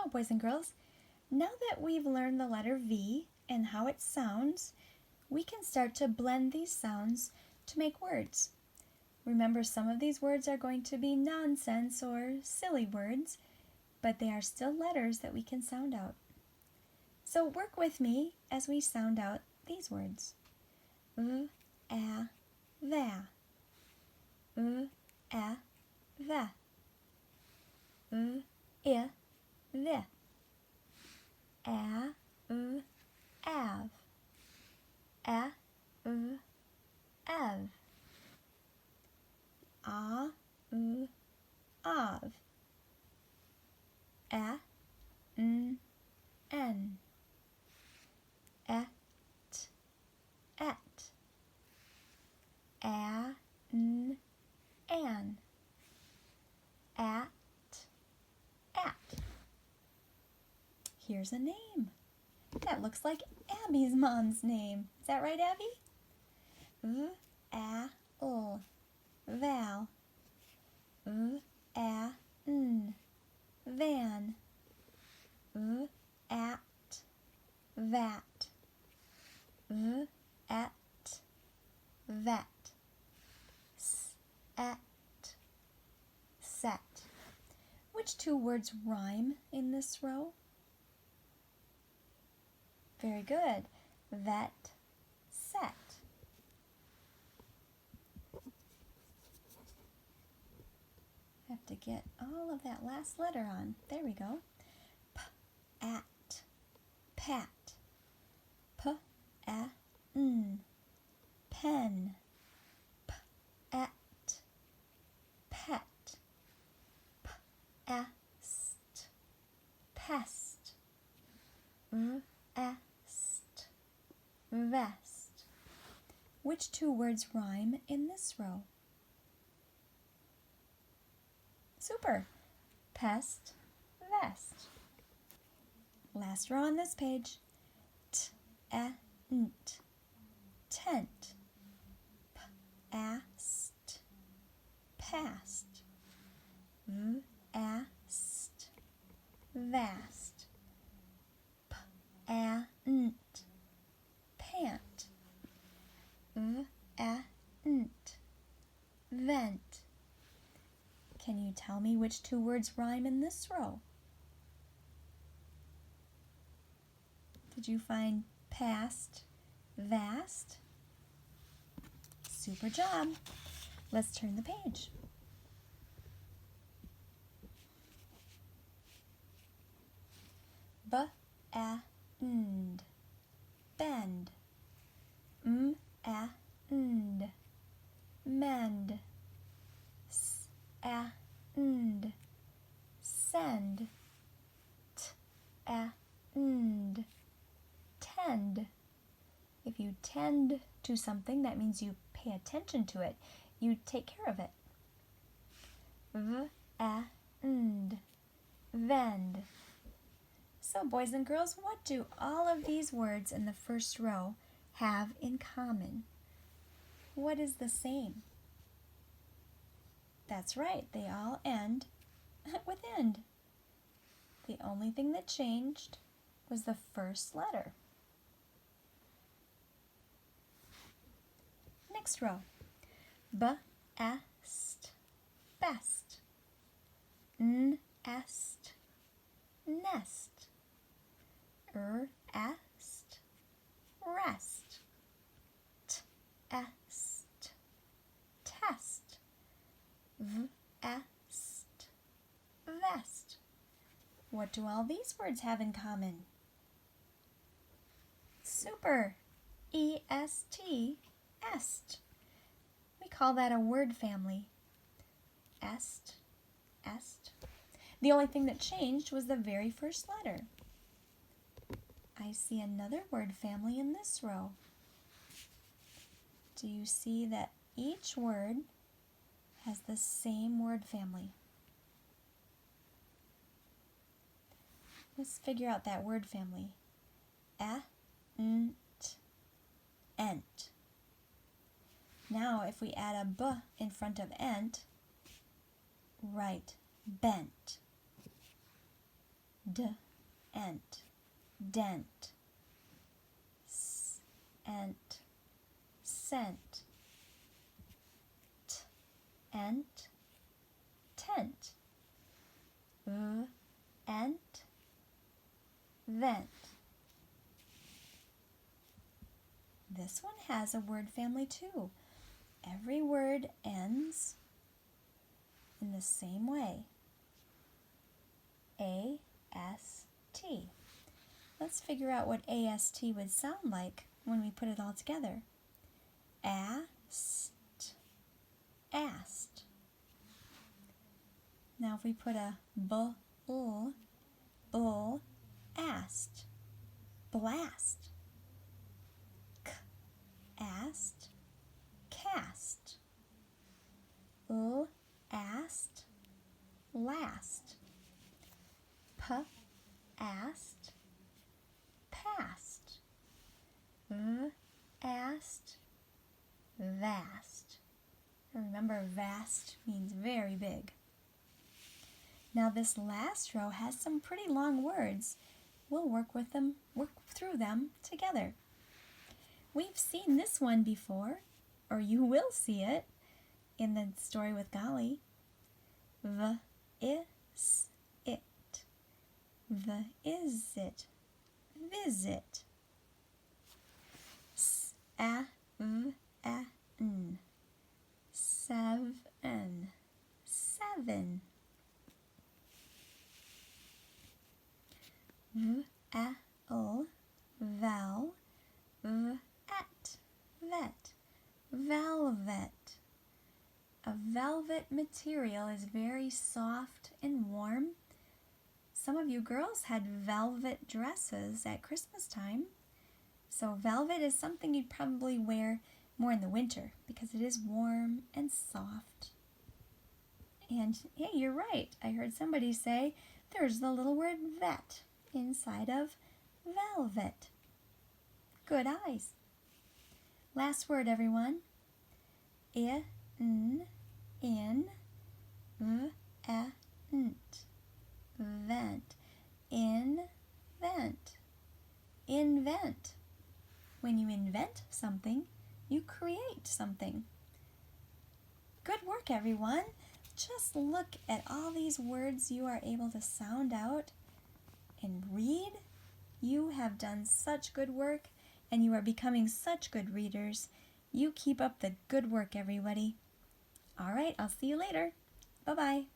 So, boys and girls, now that we've learned the letter V and how it sounds, we can start to blend these sounds to make words. Remember, some of these words are going to be nonsense or silly words, but they are still letters that we can sound out. So work with me as we sound out these words. V, a, va. V, a, va. V, I, vi. A, v, av. A, v, ev. A, v, av. A, n, en. Et, et. A, n, an. At, at. Here's a name. That looks like Abby's mom's name. Is that right, Abby? V, a, l. Val. V, a, n. Van. V, at, vat. V, at, vet. S, at, set. Which two words rhyme in this row? Very good. Vet, set. I have to get all of that last letter on. There we go. P, at, pat. P, a, n. Pen. P, at, pet. P, est, pest. V, est, vest. Which two words rhyme in this row? Super. Pest, vest. Last row on this page. T, e, nt. Tent. P, ast, past. V, ast, vast. P, a, nt. Pant. V, a, nt. Vent. Can you tell me which two words rhyme in this row? Did you find past, vast? Super job. Let's turn the page. B, a, nd. Bend. M, a, nd. Mend. S, a, nd. Send. T, a, nd. Tend. If you tend to something, that means you pay attention to it. You take care of it. V, a, nd. Vend. So, boys and girls, what do all of these words in the first row have in common? What is the same? That's right, they all end with end. The only thing that changed was the first letter. Next row. B-est, best. N-est, nest. Er-est, rest. T-est, test. V-est, vest. What do all these words have in common? Super! E-S-T, est. We call that a word family. Est, est. The only thing that changed was the very first letter. I see another word family in this row. Do you see that each word has the same word family? Let's figure out that word family. A-nt, ent. Now, if we add a b in front of ent, right, bent. ent, dent, ent, scent, ent, tent, ent, vent. This one has a word family too. Every word ends in the same way. A-S-T. Let's figure out what A-S-T would sound like when we put it all together. Asked, asked. Now if we put a bull, bull, asked, blast. Asked, cast. Asked, last. Asked, past. Asked, vast. Remember, vast means very big. Now this last row has some pretty long words. We'll work through them together. We've seen this one before, or you will see it in the story with Golly. Is it. The is it. Visit. Seven. Seven. Seven. Vel. Vet. Vet. Velvet. A velvet material is very soft and warm. Some of you girls had velvet dresses at Christmas time. So velvet is something you'd probably wear more in the winter because it is warm and soft. And hey, you're right. I heard somebody say there's the little word vet inside of velvet. Good eyes. Last word, everyone. In, vent, invent, invent. When you invent something, you create something. Good work, everyone. Just look at all these words you are able to sound out and read. You have done such good work, and you are becoming such good readers. You keep up the good work, everybody. All right, I'll see you later. Bye-bye.